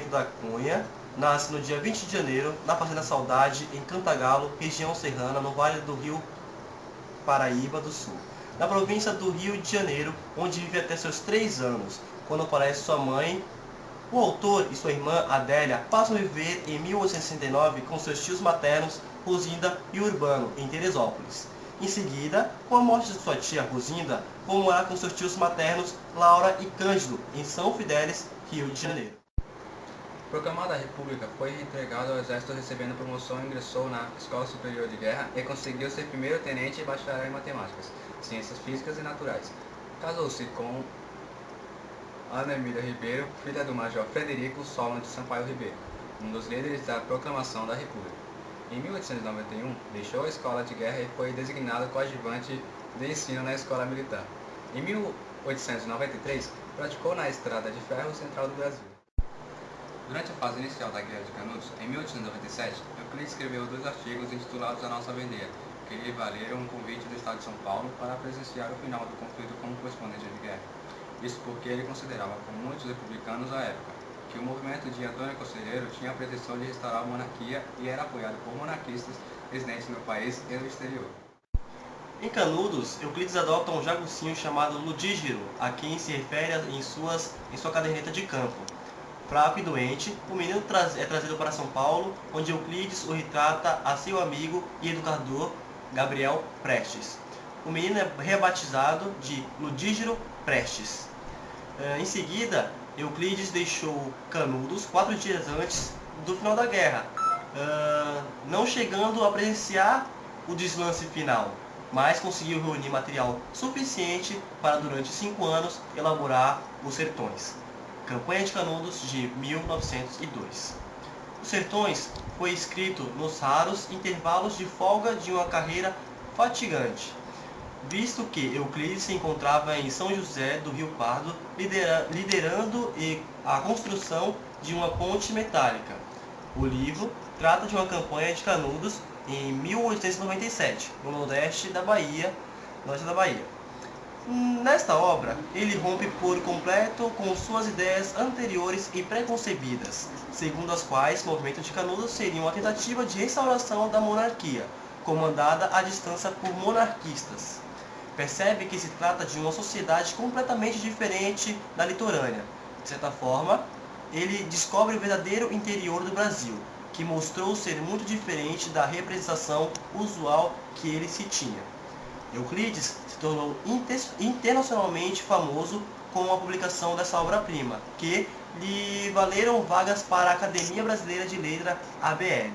Nascimento da Cunha nasce no dia 20 de janeiro, na Fazenda Saudade, em Cantagalo, região serrana, no Vale do Rio Paraíba do Sul, na província do Rio de Janeiro, onde vive até seus 3 anos, quando falece sua mãe. O autor e sua irmã Adélia passam a viver em 1869 com seus tios maternos Rosinda e Urbano, em Teresópolis. Em seguida, com a morte de sua tia Rosinda, vão morar com seus tios maternos Laura e Cândido, em São Fidélis, Rio de Janeiro. Proclamada a República, foi reintegrado ao Exército recebendo promoção, ingressou na Escola Superior de Guerra e conseguiu ser primeiro-tenente e bacharel em matemáticas, ciências físicas e naturais. Casou-se com Ana Emília Ribeiro, filha do Major Frederico Solon de Sampaio Ribeiro, um dos líderes da Proclamação da República. Em 1891, deixou a Escola de Guerra e foi designado coadjuvante de ensino na Escola Militar. Em 1893, praticou na Estrada de Ferro Central do Brasil. Durante a fase inicial da Guerra de Canudos, em 1897, Euclides escreveu 2 artigos intitulados A Nossa Bandeira, que lhe valeram um convite do Estado de São Paulo para presenciar o final do conflito como correspondente de guerra. Isso porque ele considerava, como muitos republicanos à época, que o movimento de Antônio Conselheiro tinha a pretensão de restaurar a monarquia e era apoiado por monarquistas residentes no país e no exterior. Em Canudos, Euclides adota um jaguncinho chamado Ludígiro, a quem se refere em sua caderneta de campo. Fraco e doente, o menino é trazido para São Paulo, onde Euclides o retrata a seu amigo e educador Gabriel Prestes. O menino é rebatizado de Ludígiro Prestes. Em seguida, Euclides deixou Canudos 4 dias antes do final da guerra, não chegando a presenciar o deslance final, mas conseguiu reunir material suficiente para, durante 5 anos, elaborar Os Sertões. Campanha de Canudos de 1902. Os Sertões foi escrito nos raros intervalos de folga de uma carreira fatigante, visto que Euclides se encontrava em São José do Rio Pardo, liderando a construção de uma ponte metálica. O livro trata de uma campanha de Canudos em 1897, no nordeste da Bahia. Nesta obra, ele rompe por completo com suas ideias anteriores e preconcebidas, segundo as quais o movimento de Canudos seria uma tentativa de restauração da monarquia, comandada à distância por monarquistas. Percebe que se trata de uma sociedade completamente diferente da litorânea. De certa forma, ele descobre o verdadeiro interior do Brasil, que mostrou ser muito diferente da representação usual que ele se tinha. Euclides se tornou internacionalmente famoso com a publicação dessa obra-prima, que lhe valeram vagas para a Academia Brasileira de Letras, ABL,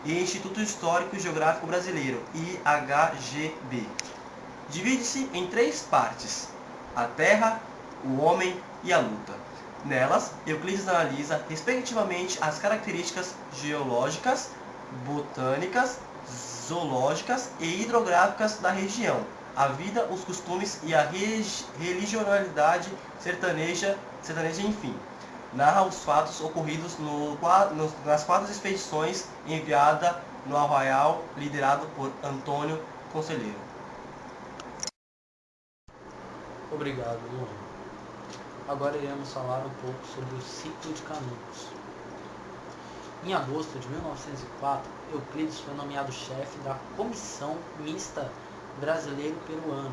e Instituto Histórico e Geográfico Brasileiro, IHGB. Divide-se em 3 partes: a terra, o homem e a luta. Nelas, Euclides analisa, respectivamente, as características geológicas, botânicas, zoológicas e hidrográficas da região, a vida, os costumes e a religionalidade sertaneja, enfim. Narra os fatos ocorridos nas 4 expedições enviadas no Arraial, liderado por Antônio Conselheiro. Obrigado, Luan. Agora iremos falar um pouco sobre o ciclo de Canudos. Em agosto de 1904, Euclides foi nomeado chefe da Comissão Mista Brasileiro-Peruana,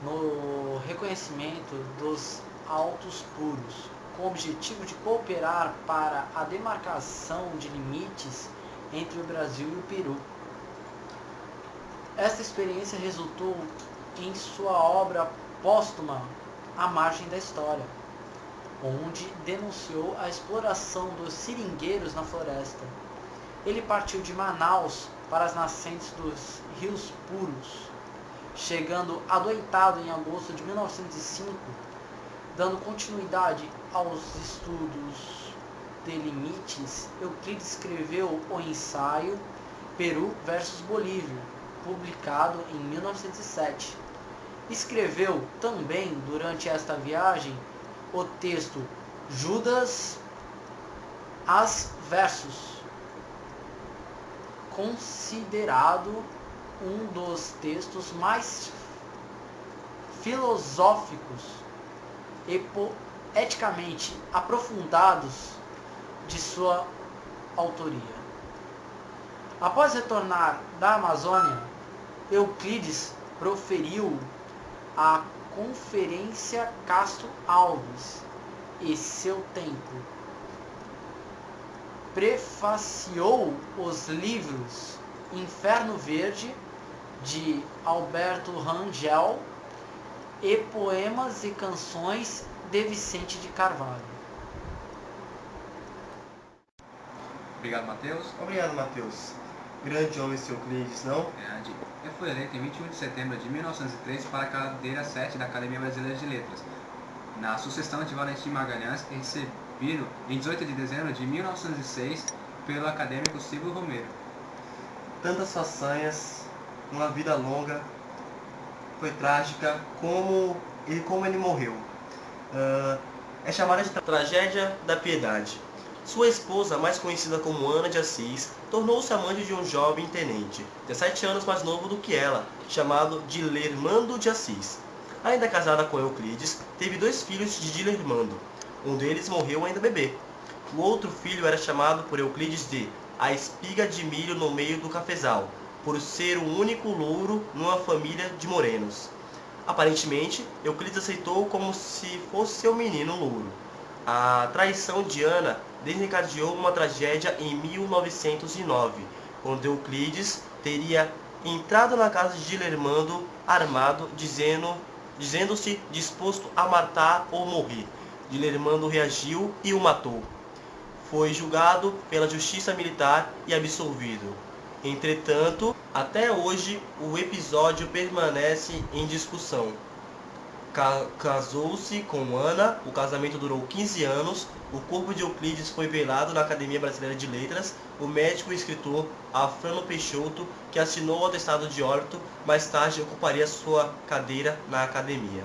no reconhecimento dos Altos Puros, com o objetivo de cooperar para a demarcação de limites entre o Brasil e o Peru. Esta experiência resultou em sua obra póstuma A Margem da História, onde denunciou a exploração dos seringueiros na floresta. Ele partiu de Manaus para as nascentes dos rios Puros, chegando adoentado em agosto de 1905, dando continuidade aos estudos de limites. Euclides escreveu o ensaio Peru versus Bolívia, publicado em 1907. Escreveu também, durante esta viagem, o texto Judas as Versos, considerado um dos textos mais filosóficos e eticamente aprofundados de sua autoria. Após retornar da Amazônia, Euclides proferiu a Conferência Castro Alves e seu tempo. Prefaciou os livros Inferno Verde, de Alberto Rangel, e Poemas e Canções, de Vicente de Carvalho. Obrigado, Matheus. Obrigado, Matheus. Grande homem, seu Euclides, não? Verdade. Ele foi eleito em 21 de setembro de 1903 para a cadeira 7 da Academia Brasileira de Letras, na sucessão de Valentim Magalhães, e recebido em 18 de dezembro de 1906 pelo acadêmico Silvio Romero. Tantas façanhas, uma vida longa, foi trágica, como ele morreu. É chamada de Tragédia da Piedade. Sua esposa, mais conhecida como Ana de Assis, tornou-se amante de um jovem tenente, 17 anos mais novo do que ela, chamado Dilermando de Assis. Ainda casada com Euclides, teve 2 filhos de Dilermando. Um deles morreu ainda bebê. O outro filho era chamado por Euclides de a espiga de milho no meio do cafezal, por ser o único louro numa família de morenos. Aparentemente, Euclides aceitou como se fosse seu menino louro. A traição de Ana desencadeou uma tragédia em 1909, quando Euclides teria entrado na casa de Dilermando armado, dizendo-se disposto a matar ou morrer. Dilermando reagiu e o matou. Foi julgado pela justiça militar e absolvido. Entretanto, até hoje o episódio permanece em discussão. Casou-se com Ana, o casamento durou 15 anos, o corpo de Euclides foi velado na Academia Brasileira de Letras, o médico e escritor Afrânio Peixoto, que assinou o atestado de óbito, mais tarde ocuparia sua cadeira na academia.